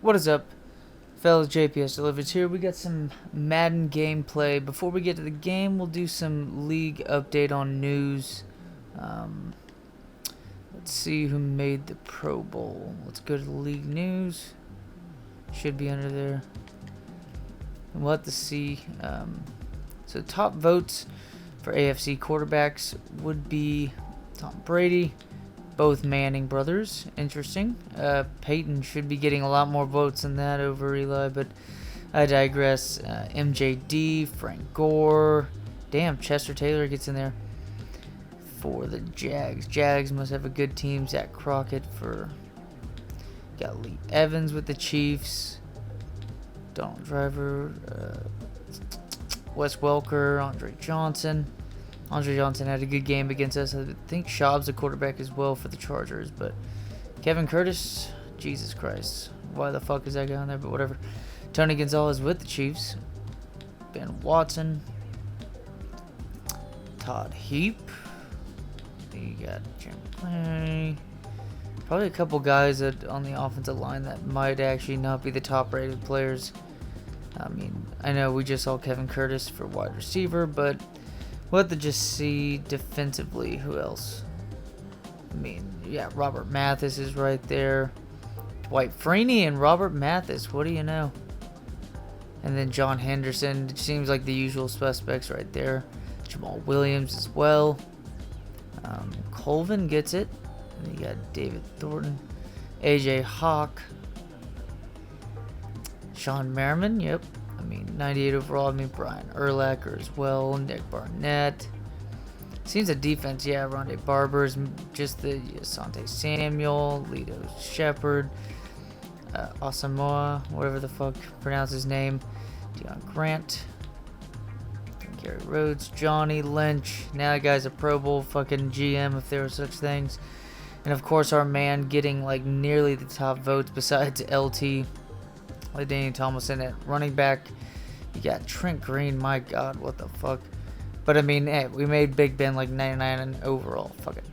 What is up, fellas? JPS Delivers here. We got some Madden gameplay. Before we get to the game, we'll do some league update on news. Um, let's see who made the Pro Bowl. Let's go to the league news. Should be under there. And we'll have to see. So top votes for AFC quarterbacks would be Tom Brady, both Manning brothers. Interesting. Peyton should be getting a lot more votes than that over Eli, but I digress. MJD, Frank Gore. Damn, Chester Taylor gets in there for the Jags. Jags must have a good team. Zach Crockett for... Got Lee Evans with the Chiefs. Donald Driver. Wes Welker. Andre Johnson. Andre Johnson had a good game against us. I think Schaub's a quarterback as well for the Chargers. But Kevin Curtis, Jesus Christ. Why the fuck is that guy on there? But whatever. Tony Gonzalez with the Chiefs. Ben Watson. Todd Heap. You got Jim Clay. Probably a couple guys on the offensive line that might actually not be the top rated players. I mean, I know we just saw Kevin Curtis for wide receiver, but we'll have to just see defensively who else. I mean, yeah, Robert Mathis is right there. Dwight Freeney and Robert Mathis, what do you know? And then John Henderson, it seems like the usual suspects right there. Jamal Williams as well. Colvin gets it. And you got David Thornton. AJ Hawk. Sean Merriman, yep. I mean, 98 overall. I mean, Brian Urlacher as well. Nick Barnett. Seems the defense, yeah. Rondé Barber's just the Asante Samuel. Lito Shepard. Asamoah, whatever the fuck pronounce his name. Deion Grant. Gary Rhodes. Johnny Lynch. Now that guy's a Pro Bowl fucking GM if there were such things. And of course, our man getting like nearly the top votes besides LT. Daniel Tomlinson at running back. You got Trent Green. My God, what the fuck? But I mean, hey, we made Big Ben like 99 and overall. Fuck it.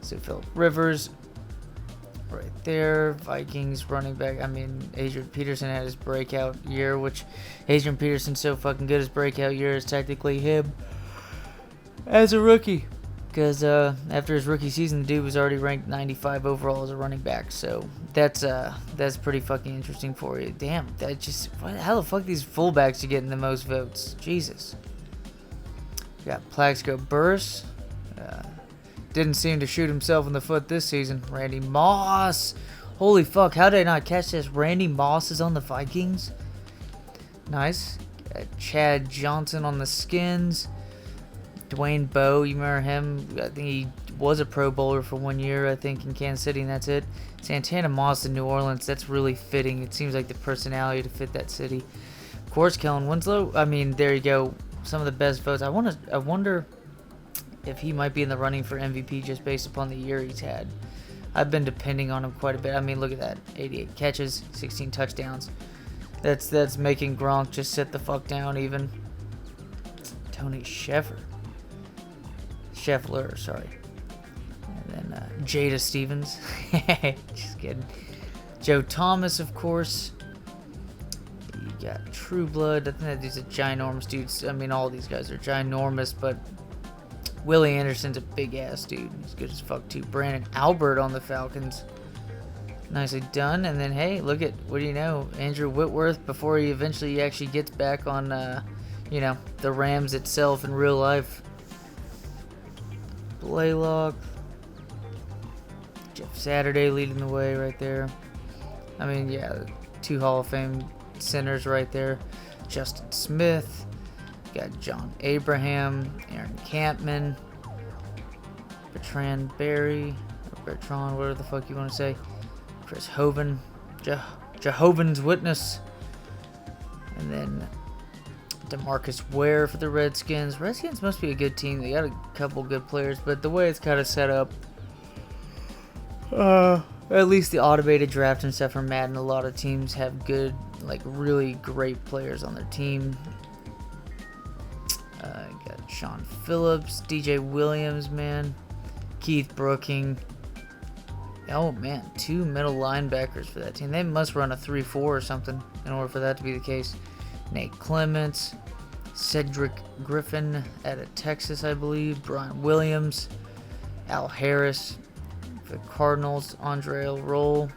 So Philip Rivers, right there. Vikings running back. I mean, Adrian Peterson had his breakout year, which Adrian Peterson's so fucking good. His breakout year is technically him as a rookie. Because after his rookie season, the dude was already ranked 95 overall as a running back. So that's pretty fucking interesting for you. Damn, that just... How the fuck these fullbacks are getting the most votes? Jesus. We got Plaxico Burress. Didn't seem to shoot himself in the foot this season. Randy Moss. Holy fuck, how did I not catch this? Randy Moss is on the Vikings. Nice. Got Chad Johnson on the Skins. Dwayne Bowe, you remember him? I think he was a Pro Bowler for 1 year, I think, in Kansas City, and that's it. Santana Moss in New Orleans, that's really fitting. It seems like the personality to fit that city. Of course, Kellen Winslow. I mean, there you go. Some of the best votes. I wonder if he might be in the running for MVP just based upon the year he's had. I've been depending on him quite a bit. I mean, look at that. 88 catches, 16 touchdowns. That's making Gronk just sit the fuck down even. Tony Scheffler, sorry. And then Jada Stevens. Just kidding. Joe Thomas, of course. You got True Blood. I think that dude's a ginormous dude. I mean, all these guys are ginormous, but Willie Anderson's a big ass dude. He's good as fuck too. Brandon Albert on the Falcons. Nicely done. And then, hey, look at, what do you know? Andrew Whitworth, before he eventually actually gets back on, the Rams itself in real life. Blaylock. Jeff Saturday leading the way right there. I mean, yeah, 2 Hall of Fame centers right there. Justin Smith. Got John Abraham. Aaron Campman. Bertrand Berry. Or Bertrand, whatever the fuck you want to say. Chris Hovan. Jehovah's Witness. And then DeMarcus Ware for the Redskins. Redskins must be a good team. They got a couple good players, but the way it's kind of set up, at least the automated draft and stuff from Madden, a lot of teams have good, like really great players on their team. Got Sean Phillips, DJ Williams, man. Keith Brooking. Oh man, 2 middle linebackers for that team. They must run a 3-4 or something in order for that to be the case. Nate Clements, Cedric Griffin out of Texas, I believe. Brian Williams, Al Harris for the Cardinals. Andre Roll,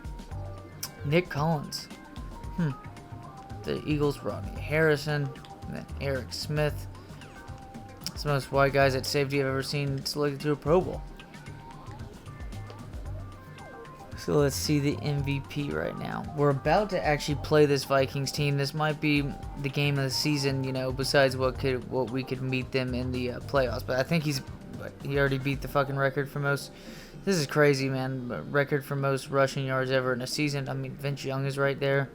Nick Collins. The Eagles, Rodney Harrison, and then Eric Smith. It's the most white guys at safety I've ever seen selected to a Pro Bowl. So let's see the MVP right now. We're about to actually play this Vikings team. This might be the game of the season, you know, besides what we could meet them in the playoffs. But I think he already beat the fucking record for most. This is crazy, man. Record for most rushing yards ever in a season. I mean, Vince Young is right there.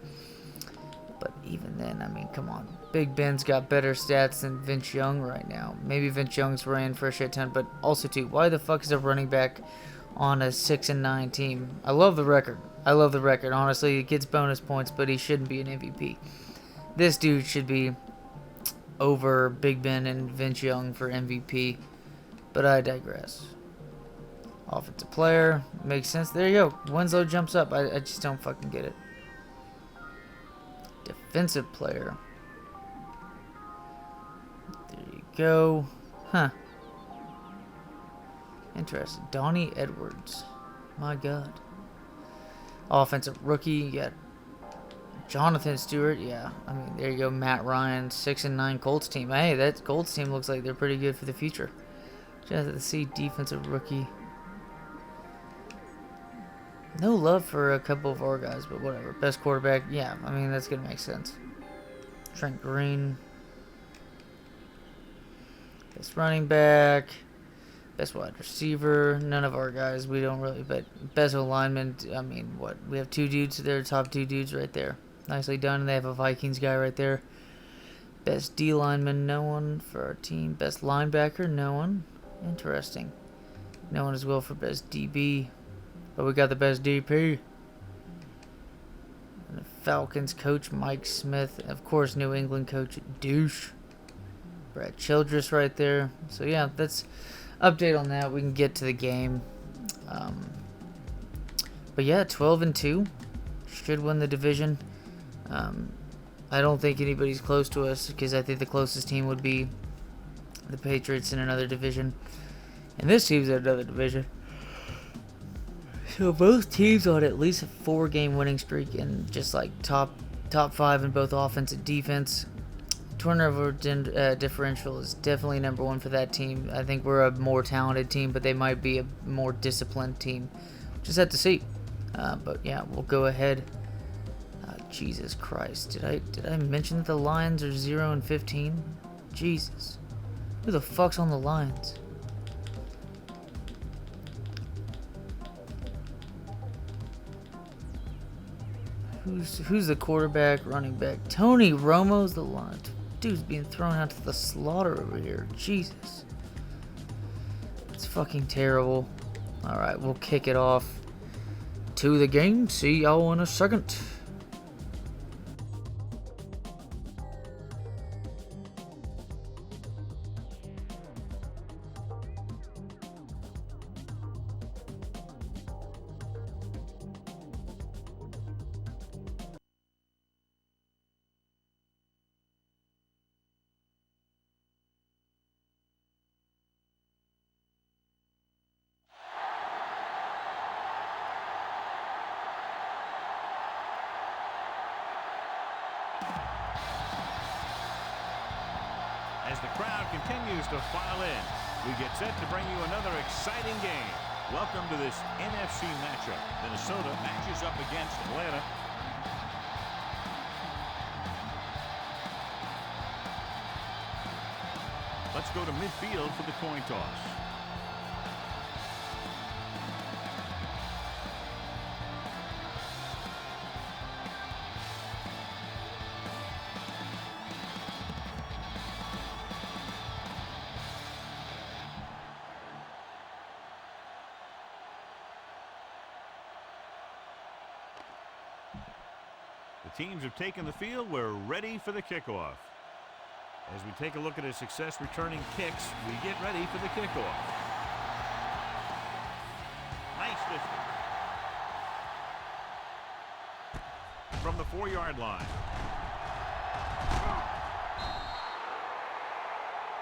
But even then, I mean, come on. Big Ben's got better stats than Vince Young right now. Maybe Vince Young's ran for a shit ton, but also too, why the fuck is a running back on a 6-9 team? I love the record. Honestly, it gets bonus points, but he shouldn't be an MVP. This dude should be over Big Ben and Vince Young for MVP, but I digress. Offensive player, makes sense. There you go. Winslow jumps up. I just don't fucking get it. Defensive player. There you go. Huh. Interesting. Donnie Edwards. My God. Offensive rookie. You got Jonathan Stewart. Yeah. I mean, there you go. Matt Ryan. 6-9 Colts team. Hey, that Colts team looks like they're pretty good for the future. Just have to see defensive rookie. No love for a couple of our guys, but whatever. Best quarterback. Yeah, I mean, that's going to make sense. Trent Green. Best running back. Best wide receiver. None of our guys. We don't really. But best alignment. I mean, what? We have 2 dudes. They're top 2 dudes right there. Nicely done. And they have a Vikings guy right there. Best D lineman. No one for our team. Best linebacker. No one. Interesting. No one as well for best DB. But we got the best DP. And the Falcons coach, Mike Smith. And of course, New England coach, Douche. Brad Childress right there. So, yeah, that's update on that. We can get to the game. But, yeah, 12-2. Should win the division. I don't think anybody's close to us because I think the closest team would be the Patriots in another division. And this team's in another division. So both teams on at least a 4-game winning streak and just like top 5 in both offense and defense. Turnover differential is definitely number 1 for that team. I think we're a more talented team, but they might be a more disciplined team. Just have to see. But yeah, we'll go ahead. Jesus Christ, did I mention that the Lions are 0-15? Jesus, who the fuck's on the Lions? Who's the quarterback, running back? Tony Romo's the line. Dude's being thrown out to the slaughter over here. Jesus. It's fucking terrible. Alright, we'll kick it off to the game. See y'all in a second. As the crowd continues to file in, we get set to bring you another exciting game. Welcome to this NFC matchup. Minnesota matches up against Atlanta. Let's go to midfield for the coin toss. The teams have taken the field. We're ready for the kickoff. As we take a look at his success returning kicks, we get ready for the kickoff. Nice distance. from the 4-yard line.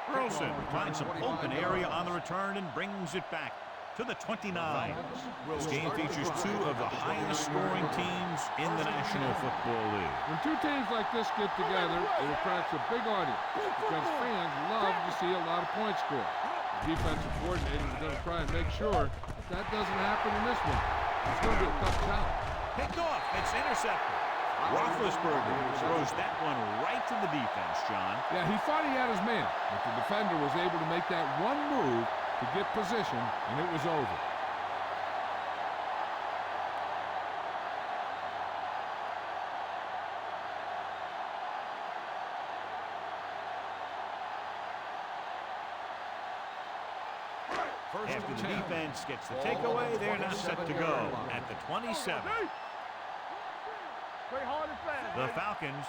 Burleson finds some open area on the return and brings it back to the 29. This game features two of the highest scoring teams in the National Football League. When two teams like this get together, it attracts a big audience because fans love to see a lot of points scored. The defensive coordinator is going to try and make sure that doesn't happen in this one. It's going to be a tough challenge. Picked off. It's intercepted. Roethlisberger throws that one right to the defense, John. Yeah, he thought he had his man, but the defender was able to make that one move to get position, and it was over. After the defense gets the takeaway, they're now set to go at the 27. The Falcons.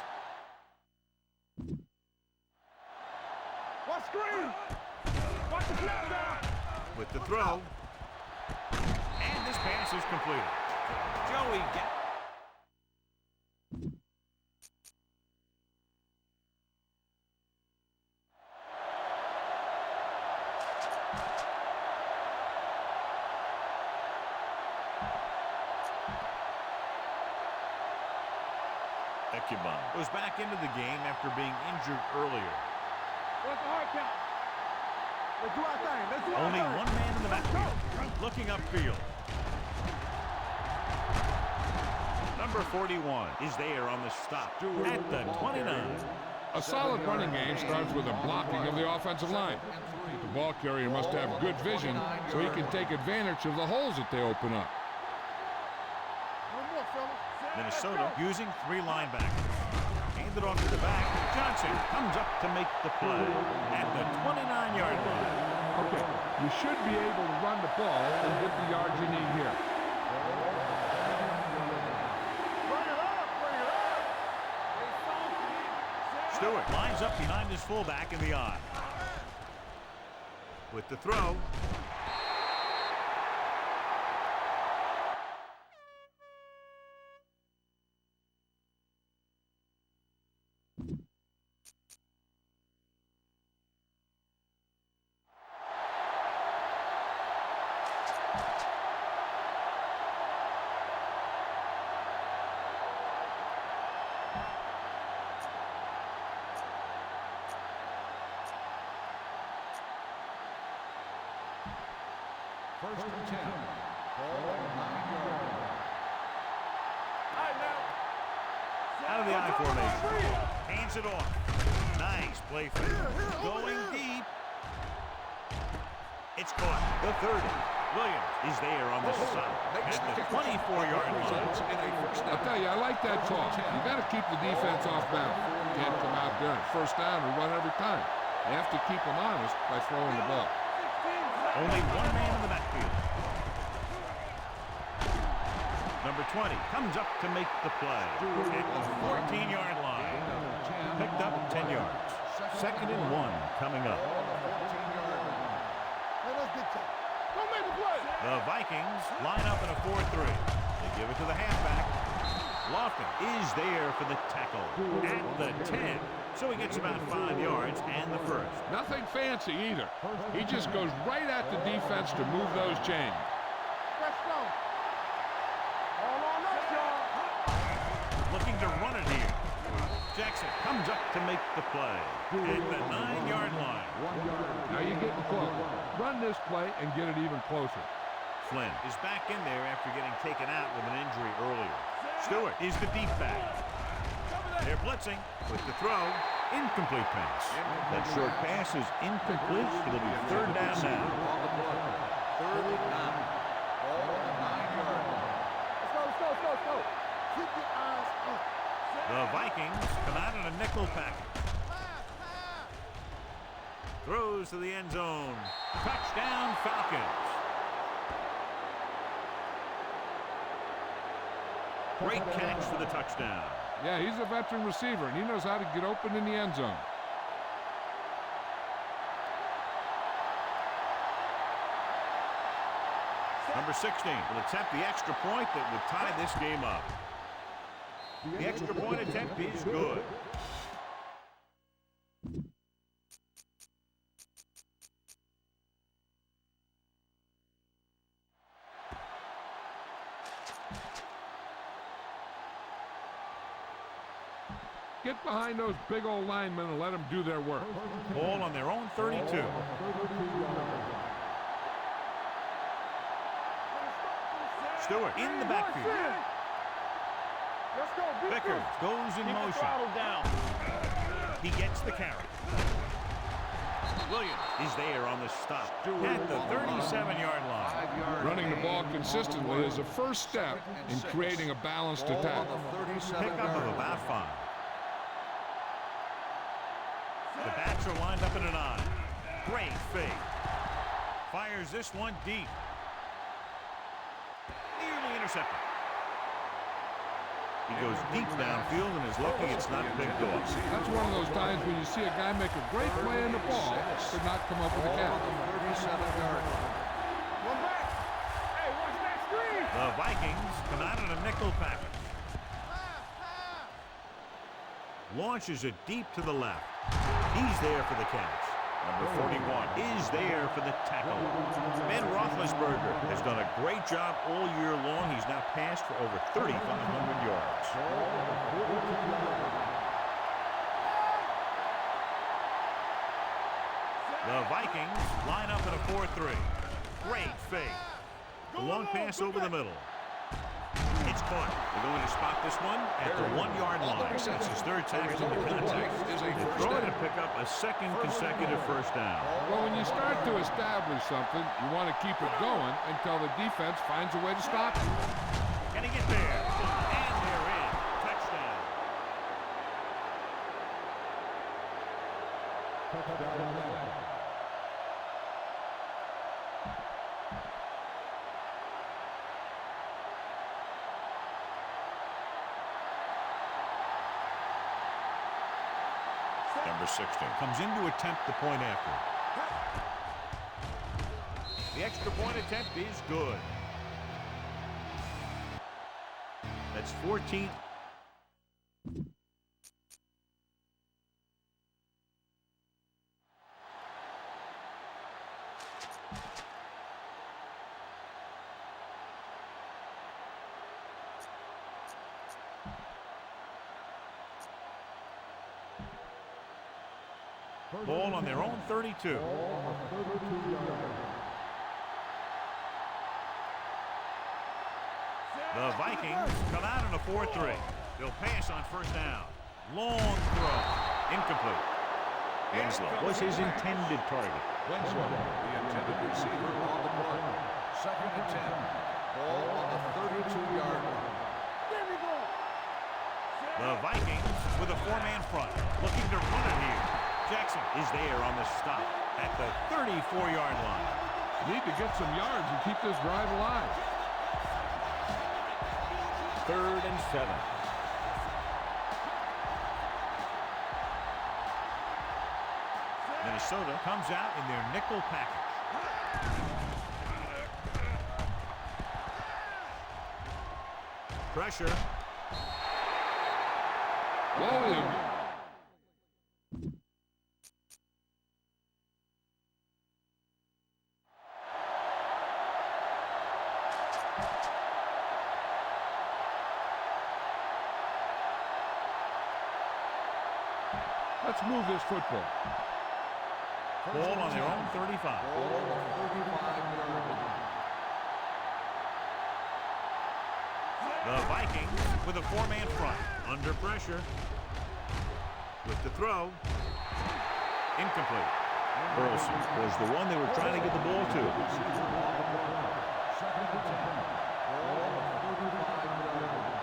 Watch screen! Watch the snap down! With the throw. And this pass is completed. Joey goes back into the game after being injured earlier. What's the hard count? Let's do our thing. Let's do our Only thing. one man in the backfield, looking upfield. Number 41 is there on the stop at the 29. A solid running game starts with a blocking of the offensive line. The ball carrier must have good vision so he can take advantage of the holes that they open up. One more, fellas. Minnesota using 3 linebackers. Handed off to the back. Johnson comes up to make the play at the 29-yard line. Okay, you should be able to run the ball and get the yards you need here. Bring it up, bring it up. Stewart lines up behind his fullback in the eye. With the throw. First and 10. Ball 9-yard. Out of the I formation. Hands it off. Nice play for him. Going deep. It's caught. The 30. Williams is there on the side at the 24-yard line. I'll tell you, I like that call. You got to keep the defense off balance. You can't come out there and first down and run every time. You have to keep them honest by throwing the ball. Only one man in the backfield. Number 20 comes up to make the play at the 14-yard line. Picked up 10 yards. Second and 1 coming up. The Vikings line up in a 4-3. They give it to the halfback. Lofton is there for the tackle at the 10. So he gets about 5 yards and the first. Nothing fancy either. He just goes right at the defense to move those chains. Let's go. All on us, y'all. Looking to run it here. Jackson comes up to make the play at the 9-yard line. Now you're getting close. Run this play and get it even closer. Flynn is back in there after getting taken out with an injury earlier. Stewart is the deep back. They're blitzing with the throw. Incomplete pass. That short pass is incomplete. It'll be third down now. Third and 9. Ball 9-yard. Let's go. Keep your eyes up. The Vikings come out in a nickel package. Throws to the end zone. Touchdown, Falcons. Great catch for the touchdown. Yeah, he's a veteran receiver, and he knows how to get open in the end zone. Number 16 will attempt the extra point that would tie this game up. The extra point attempt is good. Get behind those big old linemen and let them do their work. Ball on their own 32. Stewart in the backfield. Let's go. Vickers goes in motion. Down. He gets the carry. Williams is there on the stop at the 37-yard line. 5-yard Running the gain. ball consistently is a first step in creating a balanced attack. Pickup of about 5. The backs are lined up in an eye. Great fake. Fires this one deep. Nearly intercepted. He goes deep downfield and is lucky it's not picked off. That's one of those times when you see a guy make a great play in the ball, but not come up with a catch. 37-yard line. One back. Hey, watch that screen. The Vikings come out in a nickel package. Launches it deep to the left. He's there for the catch. Number 41 is there for the tackle. Ben Roethlisberger has done a great job all year long. He's now passed for over 3,500 yards. The Vikings line up in a 4-3. Great fake. The long pass over the middle. It's caught. They're going to spot this one at the 1-yard line. That's his third tackle in the contest. They throw it to pick up a second consecutive first down. Well, when you start to establish something, you want to keep it going until the defense finds a way to stop it. Can he get there? And they're in. Touchdown. Number 16 comes in to attempt the point after. The extra point attempt is good. That's 14. Ball on their own 32. The Vikings come out in a 4-3. They'll pass on first down. Long throw. Incomplete. Winslow was his intended target. Winslow, the intended receiver on the play. 2nd and 10. Ball on the 32-yard line. There we go. The Vikings with a 4-man front, looking to run it here. Jackson is there on the stop at the 34-yard line. Need to get some yards and keep this drive alive. 3rd and 7. Minnesota comes out in their nickel package. Pressure. Williams. Let's move this football. Ball on their own 35. Ball on the 35-yard line. The Vikings with a 4-man front. Under pressure. With the throw. Incomplete. Burleson was the one they were trying to get the ball to. 2nd and 10. Ball on the 35-yard line.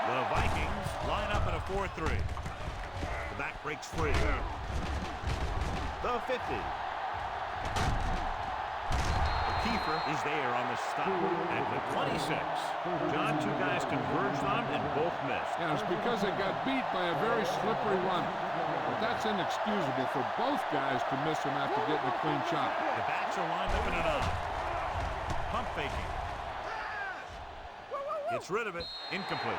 The Vikings line up in a 4-3. The back breaks free. The 50. Kiefer is there on the stop at the 26. John, 2 guys converged on him and both missed. Yeah, it's because they got beat by a very slippery runner. But that's inexcusable for both guys to miss him after getting a clean shot. The backs are lined up in an eye. Pump faking. Gets rid of it. Incomplete.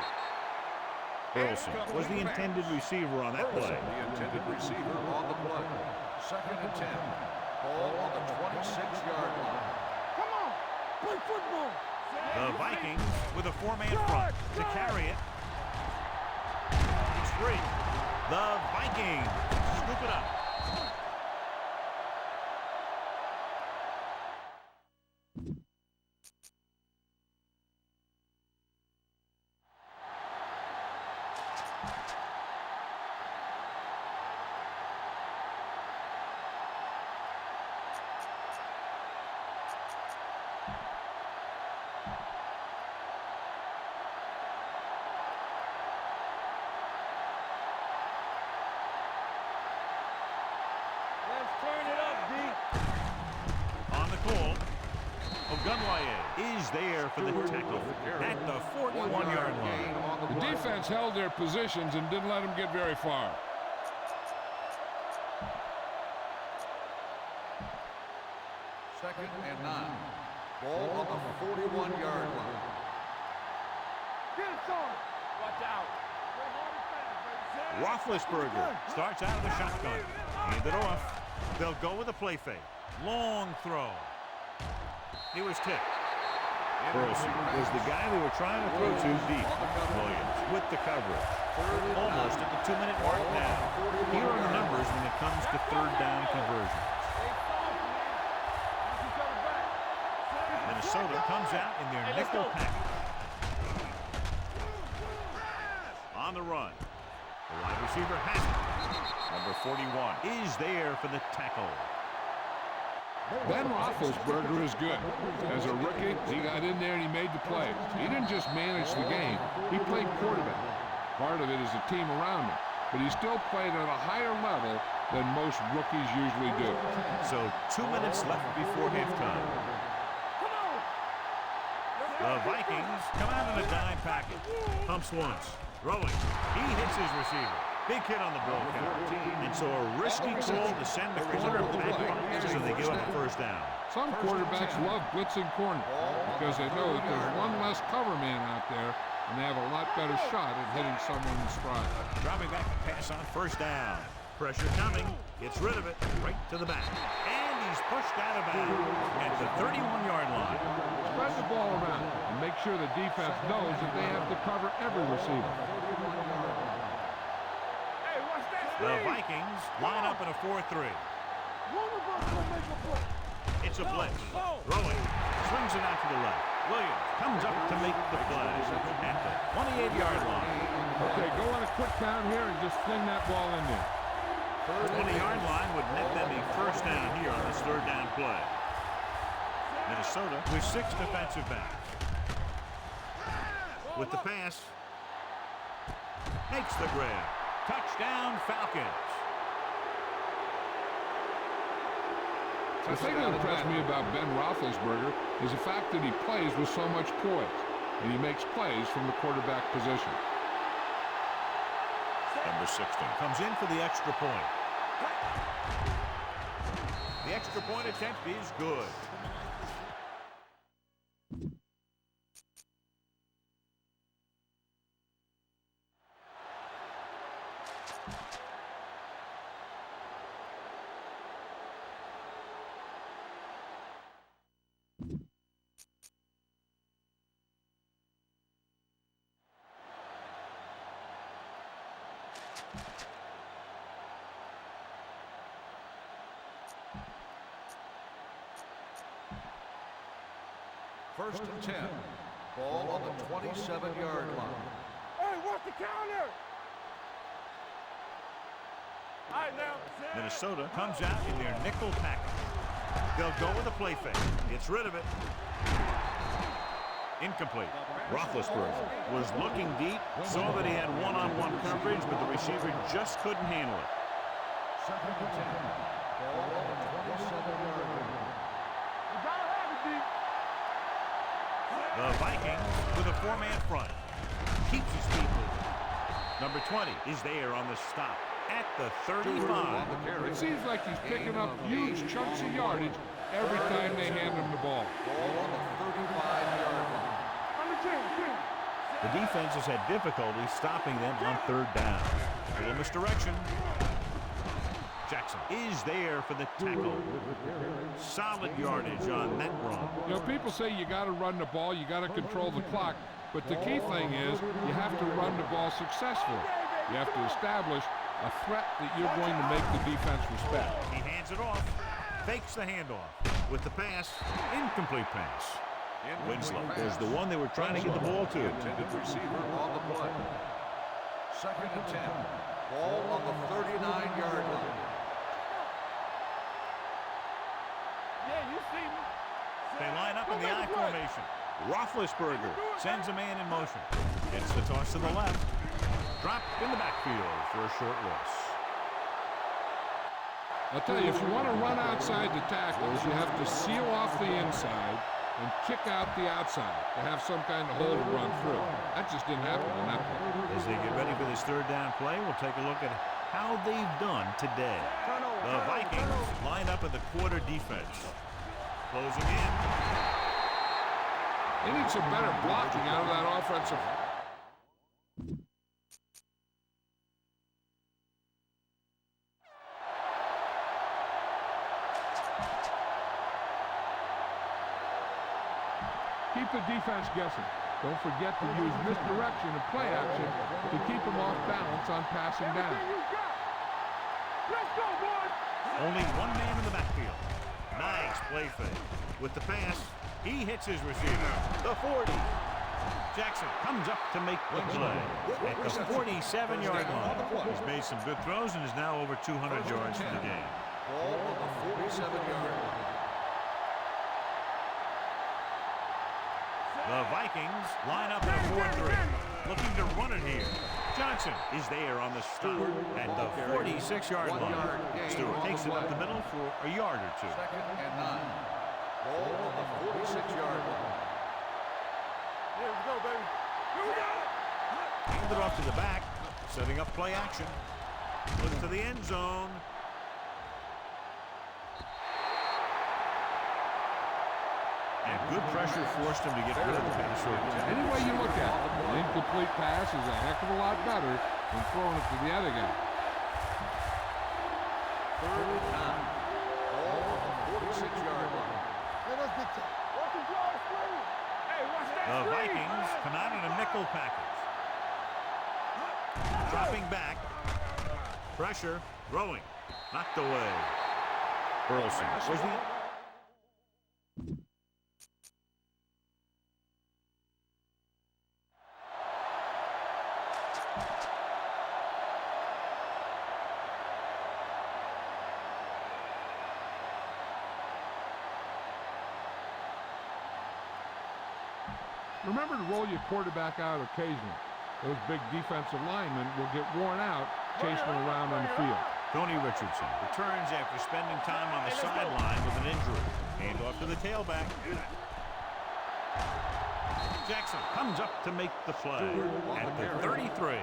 Burleson was the intended receiver on that play. The intended receiver on the play. 2nd and 10. Ball on the 26-yard line. Come on, play football. The Vikings with a 4-man front to carry it. It's free. The Vikings scoop it up. Let's turn it up, D. On the call, Ogunwaye is there for the tackle at the 41-yard line. The defense held their positions and didn't let them get very far. Second and 9. Ball on the 41-yard line. Get it, son. Watch out. Roethlisberger starts out of the shotgun. Hand it off. They'll go with a play fake. Long throw. He was tipped. Burleson was the guy they were trying to throw to deep. Williams with the coverage. Almost at the 2-minute mark now. Here are the numbers when it comes to third down conversions. Minnesota comes out in their nickel package. On the run. The wide receiver has it. Number 41 is there for the tackle. Ben Roethlisberger is good. As a rookie, he got in there and he made the plays. He didn't just manage the game, he played quarterback. Part of it is the team around him, but he still played at a higher level than most rookies usually do. So 2 minutes left before halftime. The Vikings come out in a dime package. Pumps once. Throwing. He hits his receiver. Big hit on the ball count. And so a risky call to send the corner back so they give up a first down. Some quarterbacks love blitzing corner because they know that there's one less cover man out there and they have a lot better shot at hitting someone in stride. Dropping back to pass on first down. Pressure coming. Gets rid of it right to the back. And he's pushed out of bounds at the 31-yard line. Spread the ball around and make sure the defense knows that they have to cover every receiver. Hey, watch that. The Vikings line up in a 4-3. One of us will make a play. It's a blitz. Throwing. Swings it out to the left. Williams comes up to make the play at the 28-yard line. Okay, go on a quick count here and just fling that ball in there. 20-yard line would net them a first down here on this third down play. Minnesota with 6 defensive backs. With the pass. Makes the grab. Touchdown, Falcons. The thing that impressed me about Ben Roethlisberger is the fact that he plays with so much poise, and he makes plays from the quarterback position. Number 16 comes in for the extra point. The extra point attempt is good. First and 10. Ball on the 27-yard line. Hey, watch the counter. All right, now. Minnesota comes out in their nickel package. They'll go with a play fake. Gets rid of it. Incomplete. Roethlisberger was looking deep, saw that he had one-on-one coverage, but the receiver just couldn't handle it. Second and 10. Ball on the 27-yard line. You gotta have it, D. The Vikings with a 4-man front. Keeps his feet moving. Number 20 is there on the stop at the 35. It seems like he's picking up huge chunks of yardage every time they hand him the ball. Ball on the 35-yard line. Number 10. The defense has had difficulty stopping them on third down. A little misdirection. Jackson is there for the tackle. Solid yardage on that run. You know, people say you got to run the ball, you got to control the clock, but the key thing is you have to run the ball successfully. You have to establish a threat that you're going to make the defense respect. He hands it off, fakes the handoff with the pass, incomplete pass. Winslow was the one they were trying to get the ball to. Intended receiver on the play. 2nd and 10. Ball on the 39-yard line. Yeah, you see me. They line up in the I formation. Roethlisberger sends a man in motion. Gets the toss to the left. Dropped in the backfield for a short loss. I'll tell you, if you want to run outside the tackles, you have to seal off the inside and kick out the outside to have some kind of hole to run through. That just didn't happen in that play. As they get ready for this third down play, we'll take a look at how they've done today. The Vikings line up in the quarter defense. Closing in. They need some better blocking out of that offensive. Keep the defense guessing. Don't forget to use misdirection and play action to keep them off balance on passing down. Let's go, boys. Only one man in the backfield. Nice play fake. With the pass, he hits his receiver. The 40. Jackson comes up to make the play at the 47-yard line. He's made some good throws and is now over 200 yards for the game. Ball on the 47-yard line. The Vikings line up in a 4-3, looking to run it here. Johnson is there on the stop at the 46-yard line. Stewart takes it up the middle for a yard or two. 2nd and 9. Ball on the 46-yard line. Here we go, baby. Here we go. Hand it off to the back, setting up play action. Looks to the end zone. And good pressure forced him to get rid of the pass. Any way you look at it, an incomplete pass is a heck of a lot better than throwing it to the other guy. 3rd and 9. Ball on the 46-yard line. Hey, watch that The screen. Vikings come out in a nickel package. Dropping back. Pressure. Throwing. Knocked away. Burleson was the... Remember to roll your quarterback out occasionally. Those big defensive linemen will get worn out chasing them around on the field. Tony Richardson returns after spending time on the sideline with an injury. Hand off to the tailback. Jackson comes up to make the play at the 33.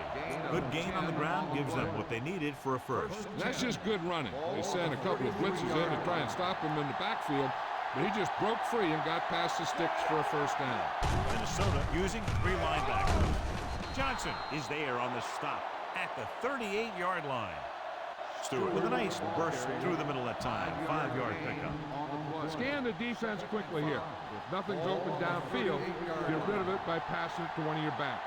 Good gain on the ground gives them what they needed for a first. That's just good running. They sent a couple of blitzes in to try and stop him in the backfield, but he just broke free and got past the sticks for a first down. Minnesota using 3 linebackers. Johnson is there on the stop at the 38-yard line. Stewart with a nice burst through the middle that time. 5-yard pickup. Scan the defense quickly here. If nothing's open downfield, get rid of it by passing it to one of your backs.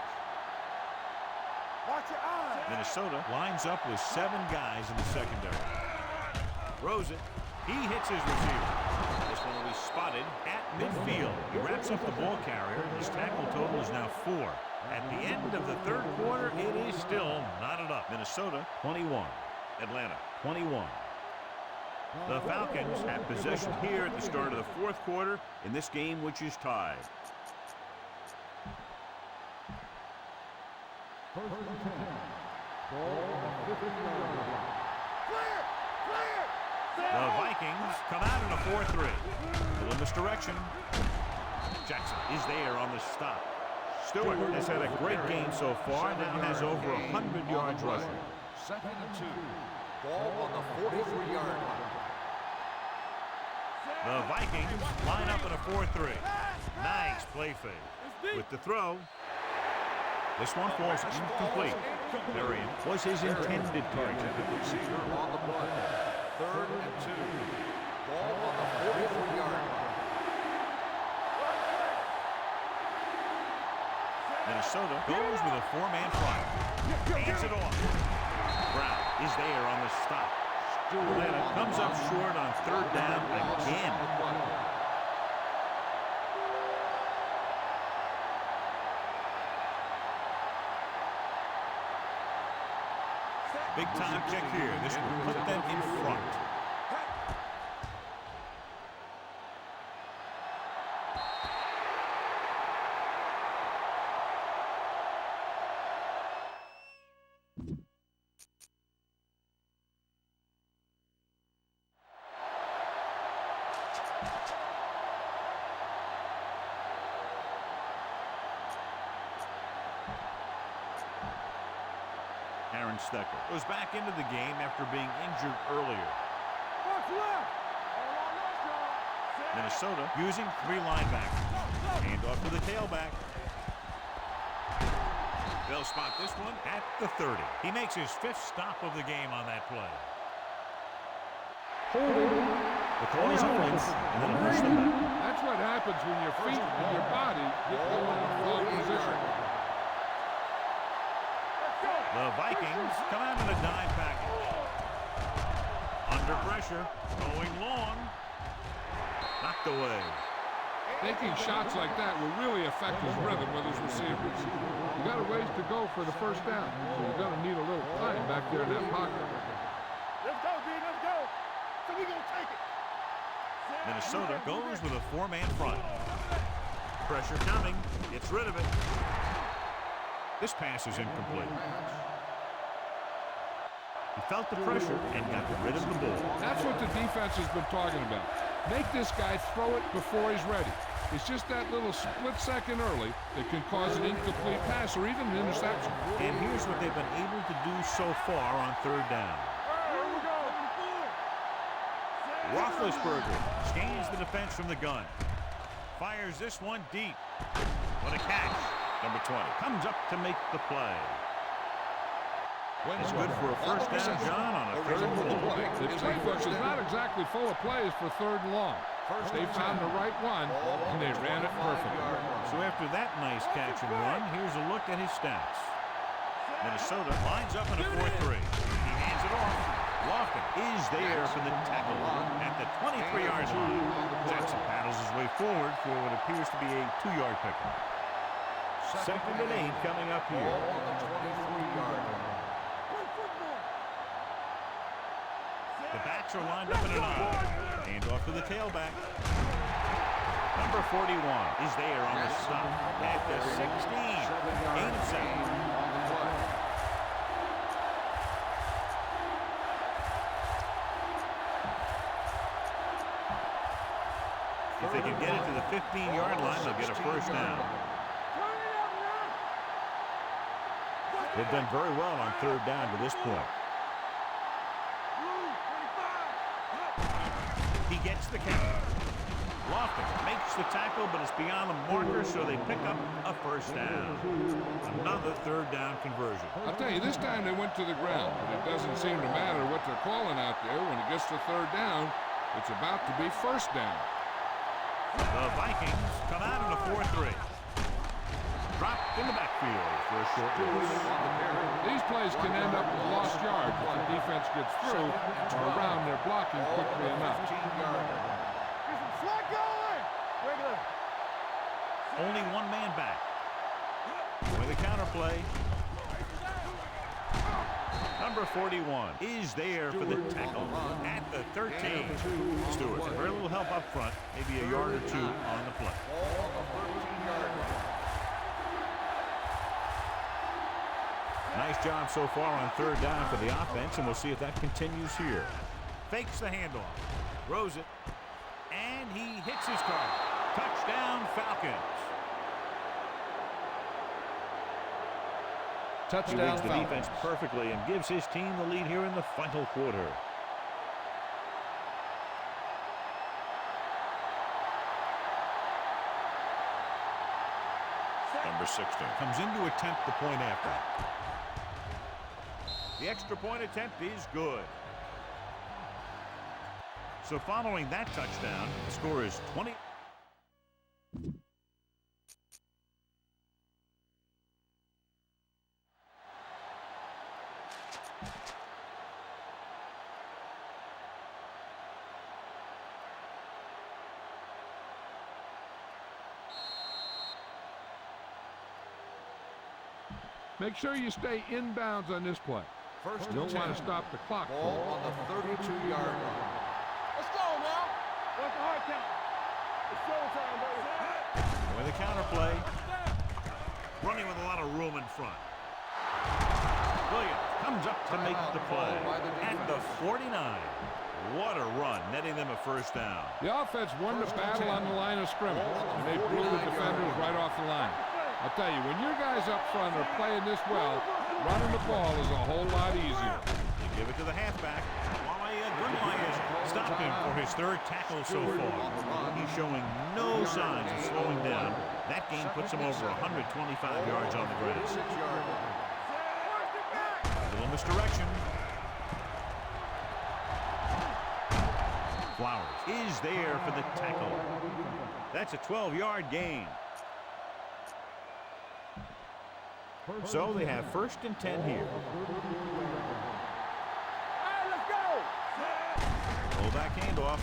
Watch your eyes. Minnesota lines up with 7 guys in the secondary. Throws it. He hits his receiver. This one will be spotted at midfield. He wraps up the ball carrier. His tackle total is now 4. At the end of the third quarter, it is still knotted up. Minnesota 21. Atlanta 21. The Falcons have possession here at the start of the fourth quarter in this game, which is tied. The Vikings come out in a 4-3. Little misdirection. Jackson is there on the stop. Stewart has had a great game so far, now has over 100 yards rushing. 2nd and 2. Ball on the 43-yard line. The Vikings line up in a 4-3. Nice play fake. With the throw. This one falls incomplete. Marion was his intended target. Receiver on the play. 3rd and 2. Ball on the 43-yard line. Minnesota goes with a 4-man front. Hands it off. Brown is there on the stop. Atlanta comes up short on 3rd down again. Big time kick here. This will put them in front. Aaron Stecker goes back into the game after being injured earlier. Minnesota using 3 linebackers. Hand off to the tailback. They'll spot this one at the 30. He makes his 5th stop of the game on that play. The call is offense, and then push them back. That's what happens when your feet and your body get going in the wrong position. The Vikings come out in a dime package. Under pressure, going long. Knocked away. Taking shots like that will really affect his rhythm with his receivers. You got a ways to go for the 1st down, so you're going to need a little time back there in that pocket. Let's go, B, let's go. So we gonna take it. Minnesota goes with a 4-man front. Pressure coming. Gets rid of it. This pass is incomplete. He felt the pressure and got rid of the ball. That's what the defense has been talking about. Make this guy throw it before he's ready. It's just that little split second early that can cause an incomplete pass or even an interception. And here's what they've been able to do so far on 3rd down. Roethlisberger scans the defense from the gun. Fires this one deep. What a catch. Number 20 comes up to make the play. It's good for a 1st down, John, on a 3rd and long. The defense is not exactly full of plays for 3rd and long. They found the right one, and they ran it perfectly. So after that nice catch and run, here's a look at his stats. Minnesota lines up in a 4-3. He hands it off. Lofton is there for the tackle at the 23-yard line. Jackson paddles his way forward for what appears to be a 2-yard pickup. 2nd and 8 coming up here. On the 23-yard line. The backs are lined up in an I. Hand off to the tailback. Number 41 is there on the stop at the 16. Gain of 7. On the play. If they can get it to the 15-yard line, they'll get a 1st down. They've done very well on 3rd down to this point. He gets the count. Lofton makes the tackle, but it's beyond the marker, so they pick up a 1st down. Another 3rd down conversion. I'll tell you, this time they went to the ground, but it doesn't seem to matter what they're calling out there. When it gets to 3rd down, it's about to be 1st down. The Vikings come out in a 4-3. Dropped in the backfield for a short loss. These plays can end up with lost yards if the defense gets through or around their blocking quickly enough. Only 1 man back. With a counterplay. Number 41 is there for the tackle at the 13. Stewart, very little help up front, maybe a yard or 2 on the play. Nice job so far on 3rd down for the offense, and we'll see if that continues here. Fakes the handoff, throws it, and he hits his target. Touchdown, Falcons. Touchdown, He reads the defense perfectly and gives his team the lead here in the final quarter. Number 16. Comes in to attempt the point after. The extra point attempt is good. So following that touchdown, the score is 20. Make sure you stay inbounds on this play. First You don't and 10. want to stop the clock. Ball on the 32-yard line. Let's go now. What's the hard count? It's showtime, baby. With a counter play. Running with a lot of room in front. Williams comes up to make the play. At the 49. What a run, netting them a first down. The offense won the battle on the line of scrimmage, and they blew the defenders right off the line. I'll tell you, when your guys up front are playing this well, running the ball is a whole lot easier. They give it to the halfback. Grimline stopped him for his third tackle so far. He's showing no signs of slowing down. That gain puts him over 125 yards on the ground. Little misdirection. Flowers is there for the tackle. That's a 12-yard gain. So they have first and 10 here. Hey, let's go. Fullback handoff.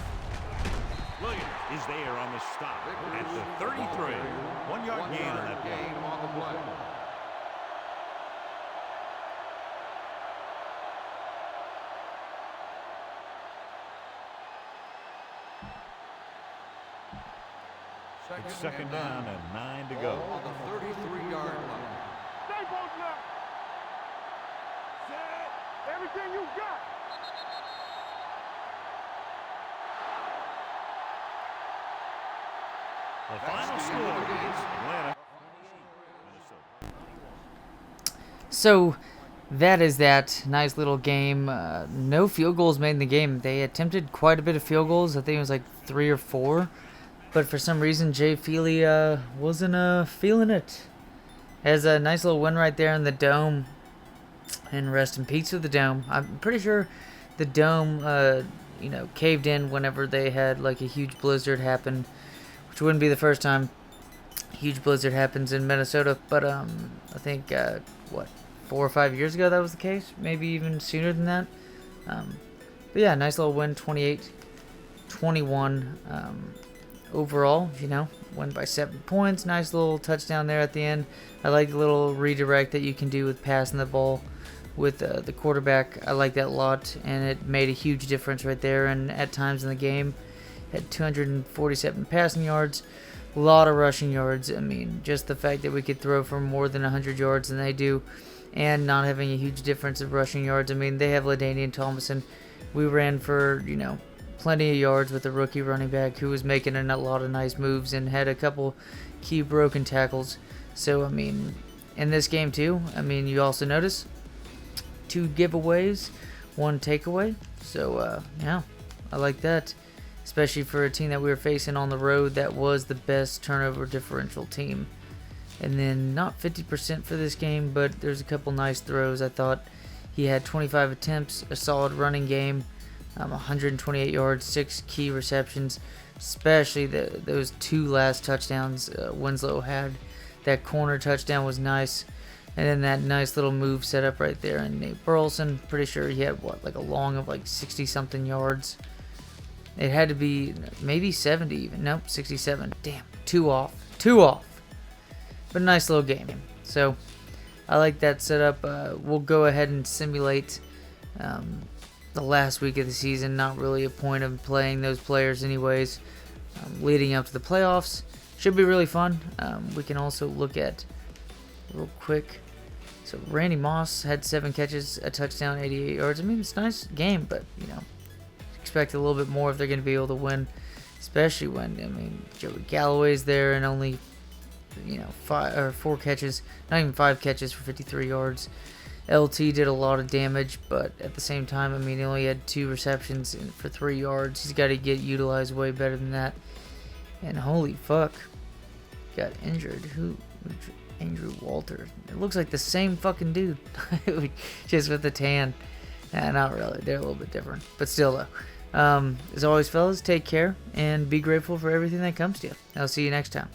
Williams is there on the stop at the 33. 1 yard gain on that play. On the play. It's second down and 9 to go. On the 33-yard line. Stay posted up. Set. Everything you got. The final score is Atlanta. So that is that nice little game. No field goals made in the game. They attempted quite a bit of field goals. I think it was like 3 or 4. But for some reason, Jay Feely wasn't feeling it. Has a nice little win right there in the Dome. And rest in peace with the Dome. I'm pretty sure the Dome, caved in whenever they had like a huge blizzard happen. Which wouldn't be the first time a huge blizzard happens in Minnesota. But I think, 4 or 5 years ago that was the case. Maybe even sooner than that. But yeah, nice little win, 28-21. Overall, won by 7 points. Nice little touchdown there at the end. I like the little redirect that you can do with passing the ball with the quarterback. I like that a lot, and it made a huge difference right there. And at times in the game, had 247 passing yards, a lot of rushing yards. I mean, just the fact that we could throw for more than 100 yards than they do, and not having a huge difference of rushing yards. I mean, they have LaDainian Tomlinson. We ran for, plenty of yards with the rookie running back who was making a lot of nice moves and had a couple key broken tackles. So, I mean, in this game too, you also notice 2 giveaways, 1 takeaway. So, yeah, I like that. Especially for a team that we were facing on the road that was the best turnover differential team. And then not 50% for this game, but there's a couple nice throws. I thought he had 25 attempts, a solid running game. 128 yards, 6 key receptions, especially those 2 last touchdowns Winslow had. That corner touchdown was nice, and then that nice little move set up right there. And Nate Burleson, pretty sure he had a long of 60-something yards. It had to be maybe 70 even. Nope, 67. Damn, 2 off. But nice little game. So I like that setup. We'll go ahead and simulate the last week of the season. Not really a point of playing those players anyways. Leading up to the playoffs should be really fun. We can also look at real quick. So Randy Moss had 7 catches, a touchdown, 88 yards. It's a nice game, but expect a little bit more if they're going to be able to win, especially when Joey Galloway's there and only 4 catches, not even 5 catches for 53 yards. LT did a lot of damage, but at the same time, he only had 2 receptions for 3 yards. He's got to get utilized way better than that. And holy fuck, got injured. Who? Andrew Walter. It looks like the same fucking dude, just with the tan. Not really. They're a little bit different, but still though. As always, fellas, take care and be grateful for everything that comes to you. I'll see you next time.